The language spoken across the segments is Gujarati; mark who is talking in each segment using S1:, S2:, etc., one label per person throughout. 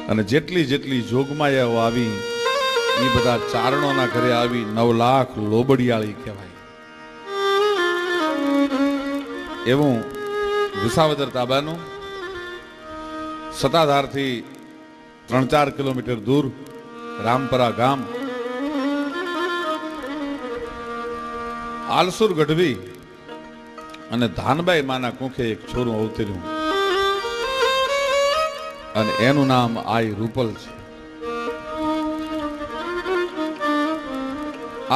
S1: અને જેટલી જેટલી જોગમાયાઓ આવી એ બધા ચારણોના ઘરે આવી 9 લાખ લોબડિયાળી કહેવાય. એવું વિસાવદર તાબાનું સતાધારથી 3-4 કિલોમીટર દૂર રામપરા ગામ આલસુર ગઢવી અને ધાનબાઈ માના કુંખે એક છોરું અવતર્યું અને એનું નામ આઈ રૂપલ છે.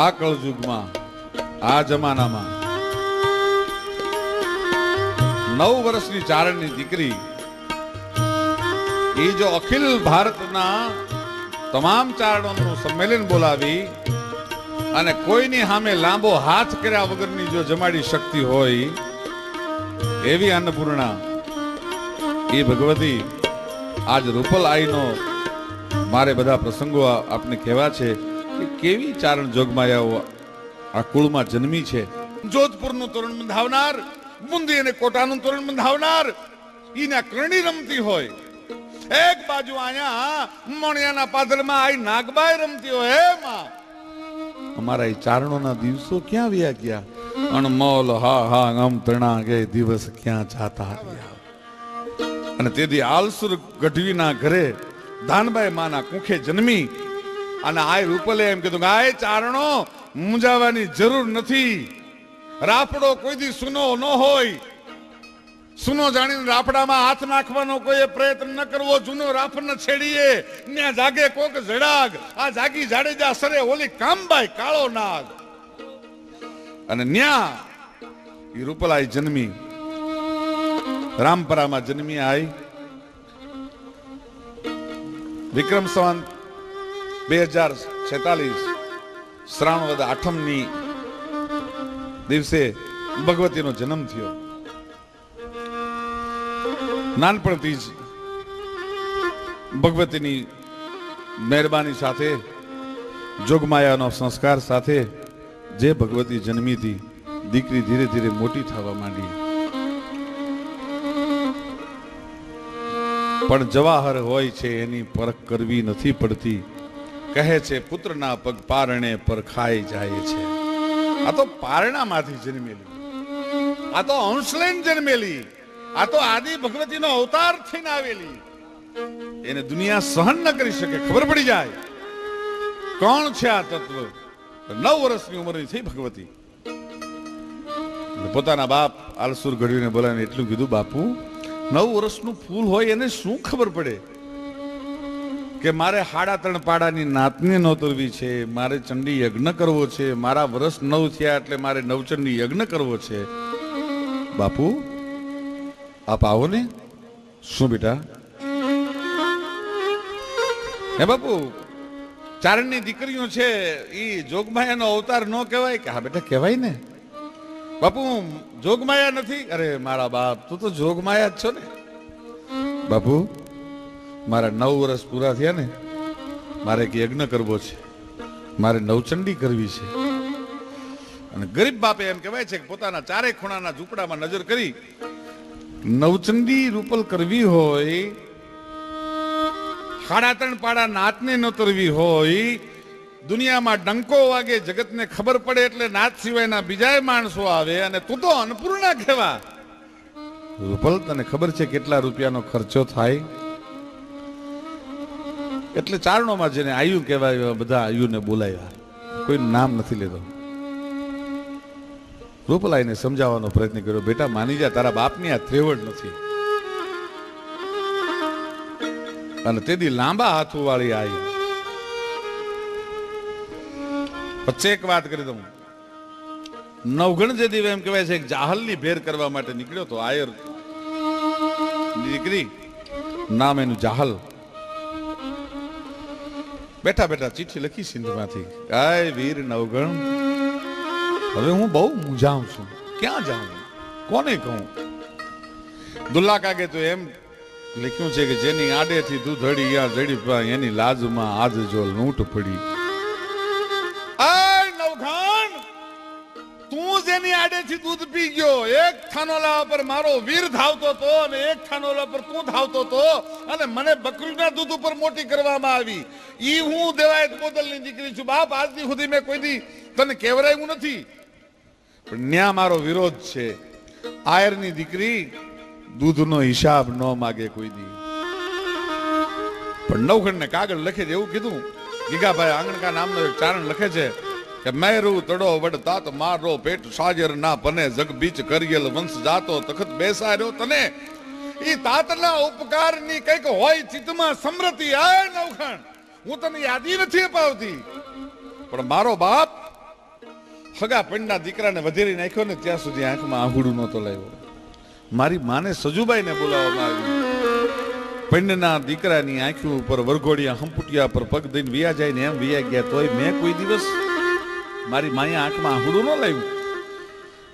S1: આ કળયુગમાં આ જમાનામાં 9 વર્ષની ચારણની દીકરી એ જો અખિલ ભારતના તમામ ચારણોનું સંમેલન બોલાવી અને કોઈની સામે લાંબો હાથ કર્યા વગરની જો જમાડી શક્તિ હોય એવી અન્નપૂર્ણા એ ભગવતી આજ રૂપલ આઈનો મારે બધા પ્રસંગો આપને કહેવા છે કે કેવી ચારણ જોગમાયાઓ આ કુળમાં જન્મી છે. જોધપુરનું તોરણ બંધાવનાર, બુંદી અને કોટાનું તોરણ બંધાવનાર ઈના કરણી રમતી હોય, એક બાજુ અહીંયા મોણિયાના પાદરમાં આઈ નાગબાઈ રમતી હોય. હે માં, અમારા એ ચારણોના દિવસો ક્યાં વ્યા ગયા? અણમોલ હા હા ગમ તણા ગે દિવસ ક્યાં જાતા રહ્યા. અને તેથી આલસુર ગઢવીના ઘરે ધાનબાઈ માના કુંખે જન્મી અને આય રૂપલે એમ કીધું કે આય ચારણો મૂંઝાવાની જરૂર નથી. રાફડો કોઈ દી સુનો ન હોય. સુનો જાણીને રાફડામાં હાથ નાખવાનો કોઈ પ્રયત્ન ન કરવો. જૂનો રાફડ છેડીએ ન્યા જાગે કોક જડાગ, આ જાગી જાડેજા સરે ઓલી કામબાઈ કાળો નાગ. અને ન્યા ઈ રૂપલાઈ જન્મી, રામપરામાં જન્મી. આઈ વિક્રમ સંવત 2046 શ્રાવણ વદ 8મની દિવસે ભગવતીનો જન્મ થયો. નાનપણથી જ ભગવતીની મહેરબાની સાથે, જોગમાયાનો સંસ્કાર સાથે જે ભગવતી જન્મી હતી, દીકરી ધીરે ધીરે મોટી થવા માંડી. પણ જવાહર હોય છે એની પરખ કરવી નથી પડતી. કહે છે પુત્રના પગ પારણે પર ખાઈ જાય છે. આ તો પારણામાંથી જન્મેલી, આ તો અંશલેન જન્મેલી, આ તો આદિ ભગવતીનો અવતાર થઈને આવેલી. એને દુનિયા સહન ન કરી શકે. ખબર પડી જાય કોણ છે આ તત્વ. 9 વર્ષની ઉંમરની થઈ ભગવતી. પોતાના બાપ આલસુર ગઢવીને બોલાવીને એટલું કીધું, બાપુ 9 વર્ષનું ફૂલ હોય એને શું ખબર પડે કે મારે 3.5 પાડાની નાતને નોતરવી છે, મારે ચંડી યજ્ઞ કરવો છે, મારા વર્ષ 9 થયા એટલે મારે નવચંડી યજ્ઞ કરવો છે. બાપુ આપ આવો ને. શું બેટા? હે બાપુ, ચારણની દીકરીઓ છે એ જોગમાયાનો અવતાર ન કહેવાય કે? હા બેટા કહેવાય ને. બાપુ જોગમાયા નથી? અરે મારા બાપ, તું તો જોગમાયા જ છો ને. બાપુ મારા 9 વર્ષ પૂરા થયા ને, મારે એક યજ્ઞ કરવો છે, મારે નવચંડી કરવી છે. અને ગરીબ બાપે એમ કહેવાય છે કે પોતાના 4 ખૂણાના ઝૂંપડામાં નજર કરી નવચંડી રૂપલ કરવી હોય, 3.5 પાડા નાતને નોતરવી હોય, દુનિયામાં ડંકો વાગે, જગતને ખબર પડે એટલે નાત સિવાયના બીજાય માણસો આવે, અને તું તો અન્નપૂર્ણા કહેવા. રૂપલ તને ખબર છે કેટલા રૂપિયાનો ખર્ચો થાય? એટલે ચારણોમાં જેને આયુ કહેવાય બધા આયુને બોલાવ્યા, કોઈનું નામ નથી લેતો. રૂપલાઈને સમજાવવાનો પ્રયત્ન કર્યો, બેટા માની જા, તારા બાપની આ ત્રેવડ નથી. અને તેથી લાંબા હાથો વાળી આવી. પછી એક વાત કરી દઉં. નવગણ જે દીવે એમ કહેવાય છે જાહલની ભેર કરવા માટે નીકળ્યો તો આયર દીકરી, નામ એનું જાહલ. બેઠા બેઠા ચિઠ્ઠી લખી સિંધમાંથી, આય વીર નવગણ, હવે હું બહુ મૂંઝાઉં છું, ક્યાં જાઉં, કોને કહું? દુલ્લા કાગે તો એમ લખ્યું છે કે જેની આડેથી દૂધ હળી યા જડી, એની લાજમાં આજ જો લૂંટ પડી. આય નવઘણ, તું જેની આડેથી દૂધ પી ગયો. એક થાનોલા પર મારો વીર ધાવતો તો અને એક થાનોલા પર તું ધાવતો તો અને મને બકરીના દૂધ ઉપર મોટી કરવામાં આવી. ઈ હું દેવાયત બોદલની દીકરી છું બાપ. આજથી સુધી મેં કોઈ દી તને કેવરાયું નથી, પણ ન્યા મારો વિરોધ છે. આયરની દીકરી દૂધનો હિસાબ ન માગે કોઈ દી. પણ નવખંડ ને કાગળ લખે છે એવું કીધું. ગીગાભાઈ આંગણકા નામનો એક ચારણ લખે છે કે મેરું તડો વડ તાત મારો પેટ સાજર ના પને જગ બીચ કરિયલ વંશ જાતો તખત બેસાર્યો તને. ઈ તાતના ઉપકારની કઈક હોય ચિત્તમાં સમૃદ્ધિ. આ નવખંડ હું તને યાદી નથી અપાવતી, પણ મારો બાપ હગા પંડના દીકરાને વધેરી નાખ્યો ને ત્યાં સુધી આંખમાં આહુડું નહોતો લાવ્યો. મારી માને સજુબાઈને બોલાવવામાં આવી. પંડના દીકરાની આંખો ઉપર વરઘોડિયા હંપુટિયા પર પગ દઈને વિયા જાય ને એમ વિયા ગયા, તોય મેં કોઈ દિવસ મારી માએ આંખમાં આહુડું ન લાવ્યું.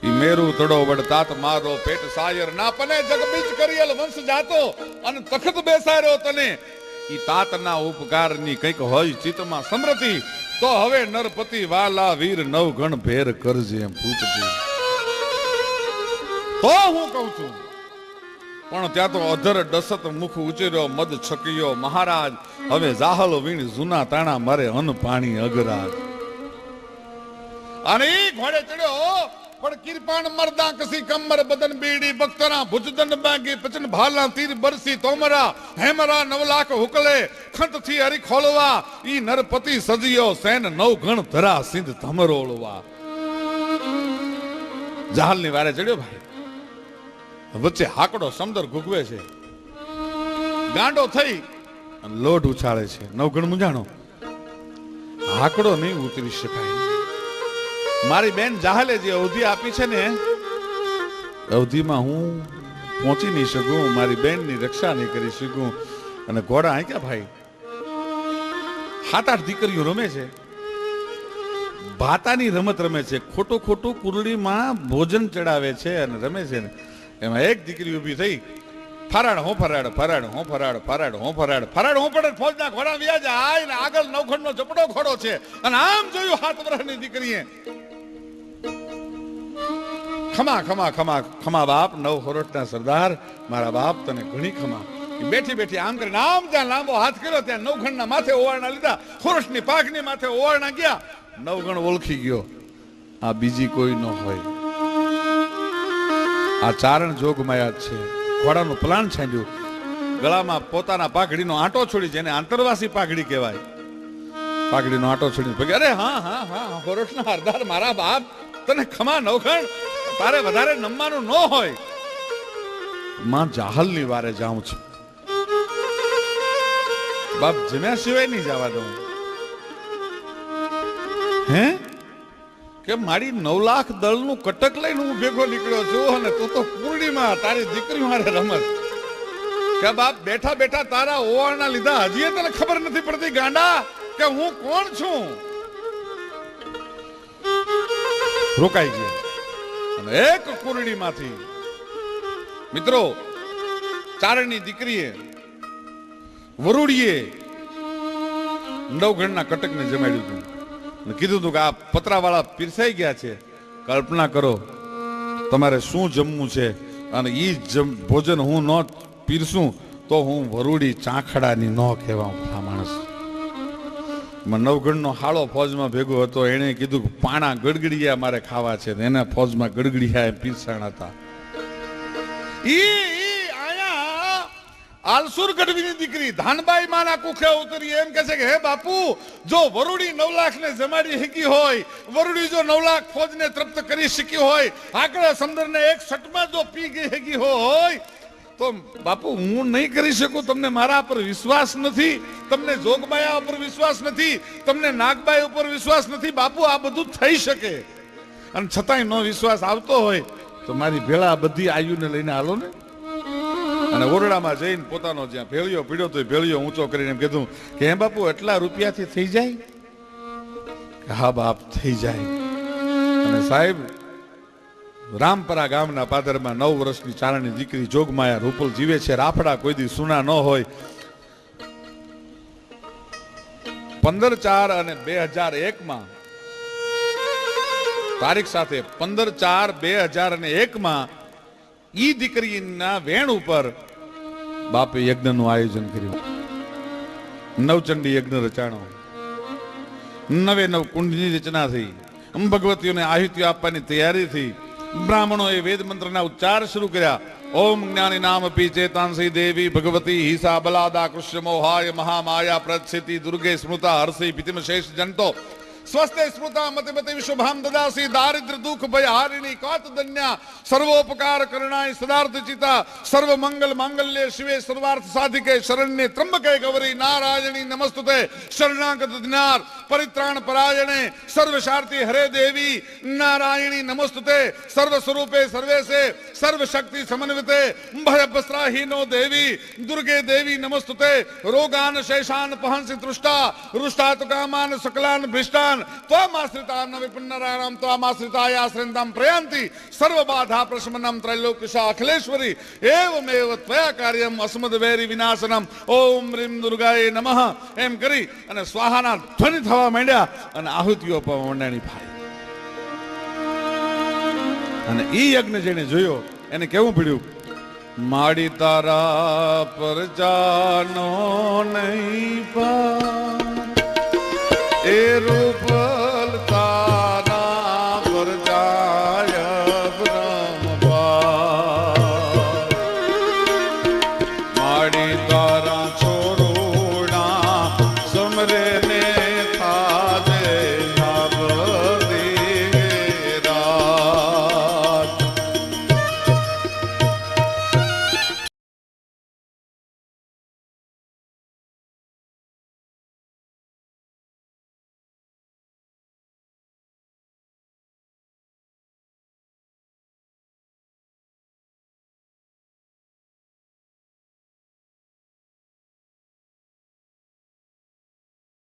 S1: ઈ મેરું તડો વડ તાત મારો પેટ સાયર ના પને જગબીચ કરિયલ વંશ જાતો અને તખત બેસાર્યો તને. ઈ તાતના ઉપકારની કંઈક હોય ચિત્તમાં સમૃદ્ધિ. તો હવે નરપતિ વાલા વીર નવગણ ભેર કરજે એમ ભૂપતિ. તો હું કહું છું, પણ ત્યાં તો અધર ડસત મુખ ઉચર્યો મદ છકિયો મહારાજ. હવે જાહલ વીણ જૂના તાણા મારે અન્ન પાણી અગરાજ. અને ઘોડે ચડ્યો પણ કિરપાણ મરદા કસી કમર બદન બીડી બખ્તરા ભુજદંડ બાગી પચન ભાલા તીર બરસી તોમરા હેમરા 9 લાખ હુકલે ખંત થી હરી ખોલવા. ઈ નરપતિ સજિયો સેન 9 ગણ ધરા સિંધ ધમરોળવા. જહાલ ની વારે ચડ્યો ભાઈ. વચ્ચે હાકડો સમદર ગુગવે છે, ગાંડો થઈ અને લોઢ ઉછાળે છે. 9 ગણ મુંજાણો, હાકડો નહીં ઉતરી શકાય. મારી બેન જાહલે જે અવધિ આપી છે ને, અવધિમાં હું પહોંચી નહીં શકું, મારી બેનની રક્ષા નહીં કરી શકું. અને ઘોડા આંક્યા ભાઈ. 7-8 દીકરીઓ રમે છે, ભાતાની રમત રમે છે. ખોટું ખોટું કુરડીમાં ભોજન ચડાવે છે અને રમે છે ને. એમાં એક દીકરી ઊભી થઈ, ફરાડ હો ફરાડ ફરાડ હો ફરાડ ફરાડ હો ફરાડ ફરાડ હો ફરાડ. ફોજના ઘોડા વ્યા જાય ને આગળ 9 ખંડનો ચપડો ઘોડો છે. અને આમ જોયું 7 વર્ષની દીકરીએ. ખમા ખમા ખમા ખમા બાપ, 9 ખોરટના સરદાર, મારા બાપ તને ઘણી ખમા. બેઠી બેઠી આમ કરીને આમ જ્યાં લાંબો હાથ કર્યો ત્યાં 9 ખંડના માથે ઓવારણા લીધા. ખોરટની પાકની માથે ઓવારણા ગયા. 9 ગણ ઓળખી ગયો, આ બીજી કોઈ ન હોય, આ ચારણ જોગમાયા જ છે. ઘોડાનું પ્લાન છાંડ્યું, ગળામાં પોતાના પાઘડીનો આંટો છોડી, જેને આંતરવાસી પાઘડી કહેવાય. પાઘડીનો આંટો છોડી, અરે હા હા હા ખોરટના હરદાર મારા બાપ તને ખમા 9 ખંડ, તારે વધારે નમવાનું ન હોય. માં જાહલ ની વારે જાઉં છું બાપ, જમ્યા સિવાય નહીં જવા દઉં. હે કે મારી 9 લાખ દળનું કટક લઈને હું ભેગો નીકળ્યો છું અને તું તો પૂર્ણિમા તારી દીકરી મારે રમત. કે બાપ બેઠા બેઠા તારા ઓવાળના લીધા હજી તને ખબર નથી પડતી ગાંડા કે હું કોણ છું. રોકાઈ ગયો અને એક કુરડીમાંથી મિત્રો ચારણની દીકરીએ વરુડીએ 9 ગણના કટકને જમાડ્યું હતું. કીધું હતું કે આ પતરાવાળા પીરસાઈ ગયા છે, કલ્પના કરો તમારે શું જમવું છે અને ઈ ભોજન હું ન પીરસું તો હું વરુડી ચાંખડાની ન કહેવા. આ માણસ 9 ગણનો હાળો ફોજમાં ભેગો હતો, એને કીધું કે પાણા ગડગડિયા મારે ખાવા છે. એના ફોજમાં ગડગડિયા પીરસાણ હતા. આલસુર ગઢવીની દીકરી ધાનબાઈ માના કુખે ઉતરી એમ કહે છે કે હે બાપુ, જો વરુડી 9 લાખ ને જમાડી શકી હોય, વરુડી જો 9 લાખ ફોજને તૃપ્ત કરી શકી હોય, આકડા સમંદરને એક સટમાં જો પી ગઈ શકી હોય, તો બાપુ હું નહીં કરી શકું. તમને મારા પર વિશ્વાસ નથી, તમને જોગમાયા ઉપર વિશ્વાસ નથી, તમને નાગબાઈ ઉપર વિશ્વાસ નથી. બાપુ આ બધું થઈ શકે અને છતાંય નો વિશ્વાસ આવતો હોય તો મારી ભેળા બધી આયુને લઈને હાલો ને. અને ઓરડામાં જઈને પોતાનો જ્યાં ભેળિયો પીડ્યો તો ભેળિયો ઊંચો કરીને એમ કીધું કે હે બાપુ એટલા રૂપિયાથી થઈ જાય? હા બાપ થઈ જાય. અને સાહેબ રામપરા ગામના પાદરમાં 9 વર્ષની ચારણની દીકરી જોગમાયા રૂપલ જીવે છે. રાફડા કોઈ દી સુના ન હોય. 15/4 અને 2001 તારીખ સાથે 15/4/2001 ઈ દીકરીના વેણ ઉપર બાપે યજ્ઞનું આયોજન કર્યું. નવચંડી યજ્ઞ રચાણો, 9 કુંડની રચના થઈ, ભગવતીઓને આહુતિઓ આપવાની તૈયારી થઈ. બ્રાહ્મણોએ વેદ મંત્રના ઉચ્ચાર શરૂ કર્યા. ઓમ જ્ઞાની નામ પી ચેતાંસી દેવી ભગવતી હિસા બલાદા કૃષ્ણ મોહાય મહામાયા પ્રચ્છિતિ દુર્ગે સ્મૃતા હર્ષિ પિતિમ શેષ જંતો સ્વસ્તે સ્મૃતા મતે મતે વિશ્વભામ દદાસી દારિદ્ર દુઃખ ભય હારિણી કાત ધન્યા સર્વોપકાર કરણાય સદાર્થ ચિતા સર્વ મંગલ માંગલ્ય શિવે સર્વાર્થ સાધિકે શરણ્ય ત્રંબકે ગૌરી નારાયણી નમસ્તુતે શરણાગત દિનાર પરિત્રાણ પરાયણે સર્વ શાર્થી હરે દેવી નારાયણી નમસ્તુતે સર્વ સ્વરૂપે સર્વેશે સર્વ શક્તિ સમન્વિતે ભય વસ્ત્રાહીનો દેવી દુર્ગે દેવી નમસ્તુતે રોગાન શેષાન પહંસી તૃષ્ટા રુષ્ટાત કામાન સકલાન ભ્રિષ્ટાન ત્વમાશ્રિતાન વિપન્નરાણામ ત્વમાશ્રિતાયાશ્રયંતામ પ્રયાન્તિ સર્વ બાધા પ્રશમનમ ત્રૈલોક્યશા અખિલેશ્વરી એવમેવ ત્વયા કાર્યમ અસ્મદ વૈરી વિનાશનમ ઓમ રીમ દુર્ગાય નમઃ એમ કરી અને સ્વાહાના ધ્વનિ થવા માંડ્યા અને આહુતિઓ આપવા માંડ્યાની ભાઈ. અને ઈ યજ્ઞ જેને જોયો એને કેવું પડ્યું? માડી તારા પર જાનો નહીં